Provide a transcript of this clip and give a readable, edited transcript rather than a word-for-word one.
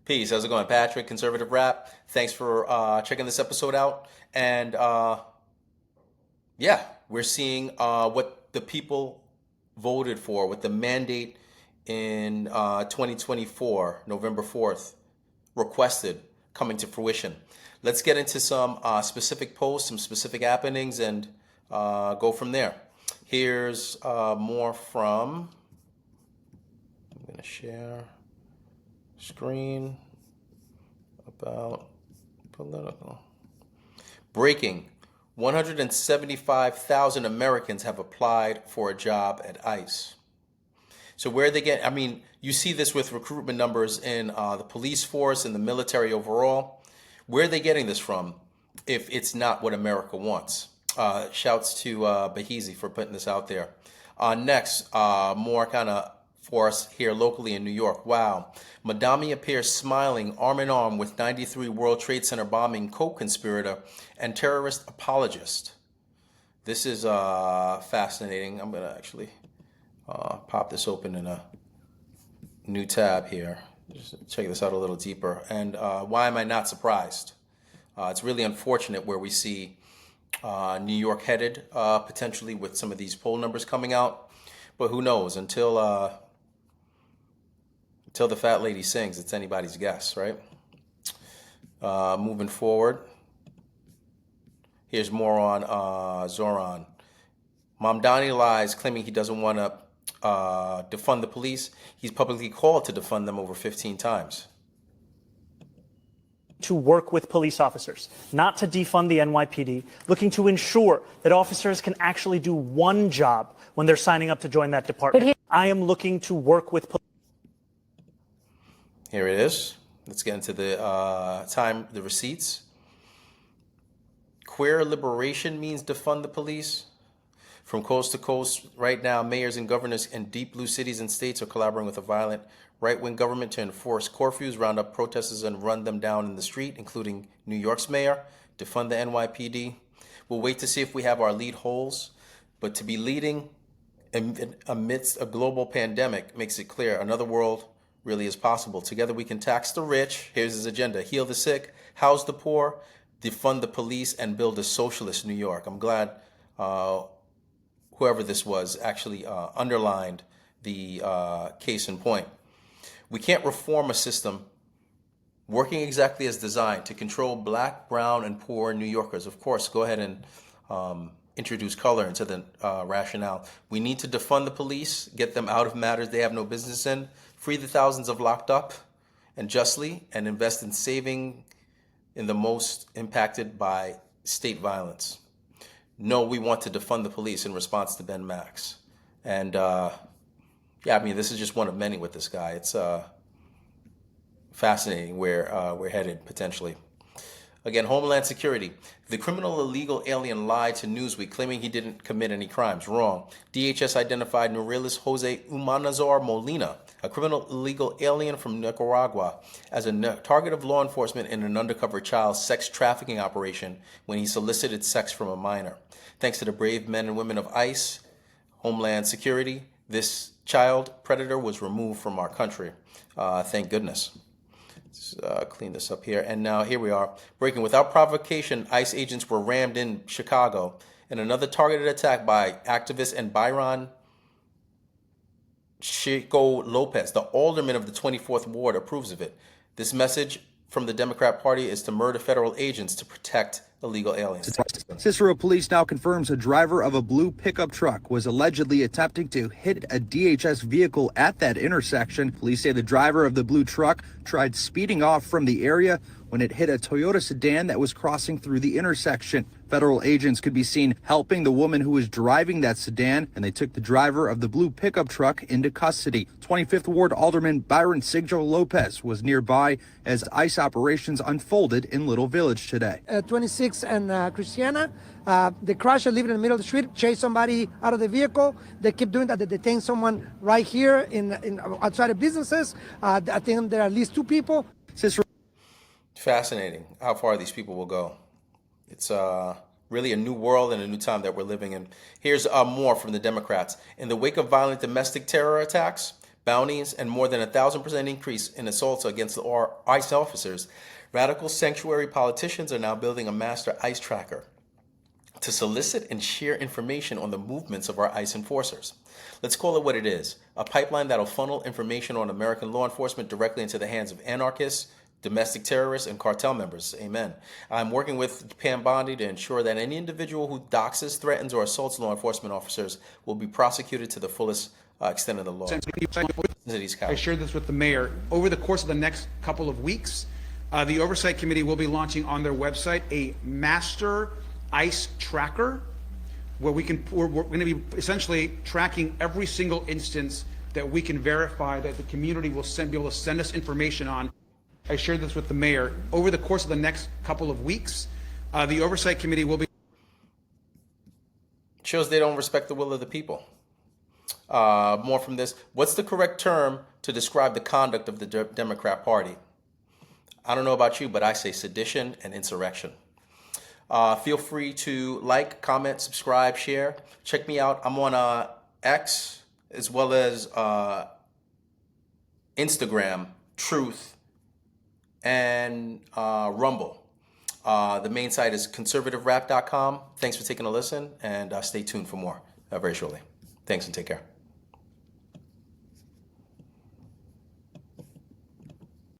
Peace. How's it going, Patrick? Conservative Rap. Thanks for checking this episode out. And yeah, we're seeing what the people voted for, what the mandate in 2024, November 4th, requested coming to fruition. Let's get into some specific posts, some specific happenings, and go from there. Here's more from, I'm going to share screen about political. Breaking. 175,000 Americans have applied for a job at ICE. So where they get, I mean, you see this with recruitment numbers in the police force and the military overall. Where are they getting this from if it's not what America wants? Shouts to Bahizi for putting this out there. Next, more kind of for us here locally in New York. Wow. Madami appears smiling arm in arm with 93 World Trade Center bombing co-conspirator and terrorist apologist. This is fascinating. I'm going to actually pop this open in a new tab here. Just check this out a little deeper. And why am I not surprised? It's really unfortunate where we see New York headed potentially with some of these poll numbers coming out. But who knows? Until the fat lady sings, it's anybody's guess, right? Moving forward. Here's more on Zoran. Mamdani lies, claiming he doesn't want to defund the police. He's publicly called to defund them over 15 times. To work with police officers, not to defund the NYPD, looking to ensure that officers can actually do one job when they're signing up to join that department. I am looking to work with police. Here it is. Let's get into the the receipts. Queer liberation means defund the police. From coast to coast, right now, mayors and governors in deep blue cities and states are collaborating with a violent right-wing government to enforce curfews, round up protesters, and run them down in the street, including New York's mayor, defund the NYPD. We'll wait to see if we have our lead holes, but to be leading amidst a global pandemic makes it clear another world really is possible. Together we can tax the rich, here's his agenda, heal the sick, house the poor, defund the police, and build a socialist New York. I'm glad whoever this was actually underlined the case in point. We can't reform a system working exactly as designed to control black, brown, and poor New Yorkers. Of course, go ahead and introduce color into the rationale. We need to defund the police, get them out of matters they have no business in, free the thousands of locked up and justly, and invest in saving in the most impacted by state violence. No, we want to defund the police in response to Ben Max. And yeah, I mean, this is just one of many with this guy. It's fascinating where we're headed potentially. Again, Homeland Security. The criminal illegal alien lied to Newsweek, claiming he didn't commit any crimes. Wrong. DHS identified Nurilis Jose Umanazar Molina, a criminal illegal alien from Nicaragua, as a target of law enforcement in an undercover child sex trafficking operation when he solicited sex from a minor. Thanks to the brave men and women of ICE, Homeland Security, this child predator was removed from our country. Thank goodness. Let's clean this up here. And now here we are. Breaking. Without provocation, ICE agents were rammed in Chicago in another targeted attack by activist and Byron Chico Lopez. The alderman of the 24th Ward approves of it. This message from the Democrat Party is to murder federal agents to protect illegal aliens. Cicero police now confirms a driver of a blue pickup truck was allegedly attempting to hit a DHS vehicle at that intersection. Police say the driver of the blue truck tried speeding off from the area when it hit a Toyota sedan that was crossing through the intersection. Federal agents could be seen helping the woman who was driving that sedan, and they took the driver of the blue pickup truck into custody. 25th Ward Alderman Byron Sigjo Lopez was nearby as ICE operations unfolded in Little Village today. 26 and Christiana, they crashed, living in the middle of the street, chased somebody out of the vehicle. They keep doing that. They detain someone right here in outside of businesses. I think there are at least two people. Fascinating how far these people will go. It's really a new world and a new time that we're living in. Here's more from the Democrats. In the wake of violent domestic terror attacks, bounties, and more than 1,000% increase in assaults against our ICE officers, radical sanctuary politicians are now building a master ICE tracker to solicit and share information on the movements of our ICE enforcers. Let's call it what it is, a pipeline that'll funnel information on American law enforcement directly into the hands of anarchists, domestic terrorists, and cartel members. Amen. I'm working with Pam Bondi to ensure that any individual who doxes, threatens, or assaults law enforcement officers will be prosecuted to the fullest extent of the law. I shared this with the mayor. Over the course of the next couple of weeks, the Oversight Committee will be launching on their website a master ICE tracker where we're going to be essentially tracking every single instance that we can verify that the community will be able to send us information on. I shared this with the mayor. Over the course of the next couple of weeks, the Oversight Committee will be... Shows they don't respect the will of the people. More from this. What's the correct term to describe the conduct of the Democrat Party? I don't know about you, but I say sedition and insurrection. Feel free to like, comment, subscribe, share. Check me out. I'm on X as well as Instagram, Truth, and Rumble. The main site is ConservativeRap.com. Thanks for taking a listen, and stay tuned for more very shortly. Thanks and take care.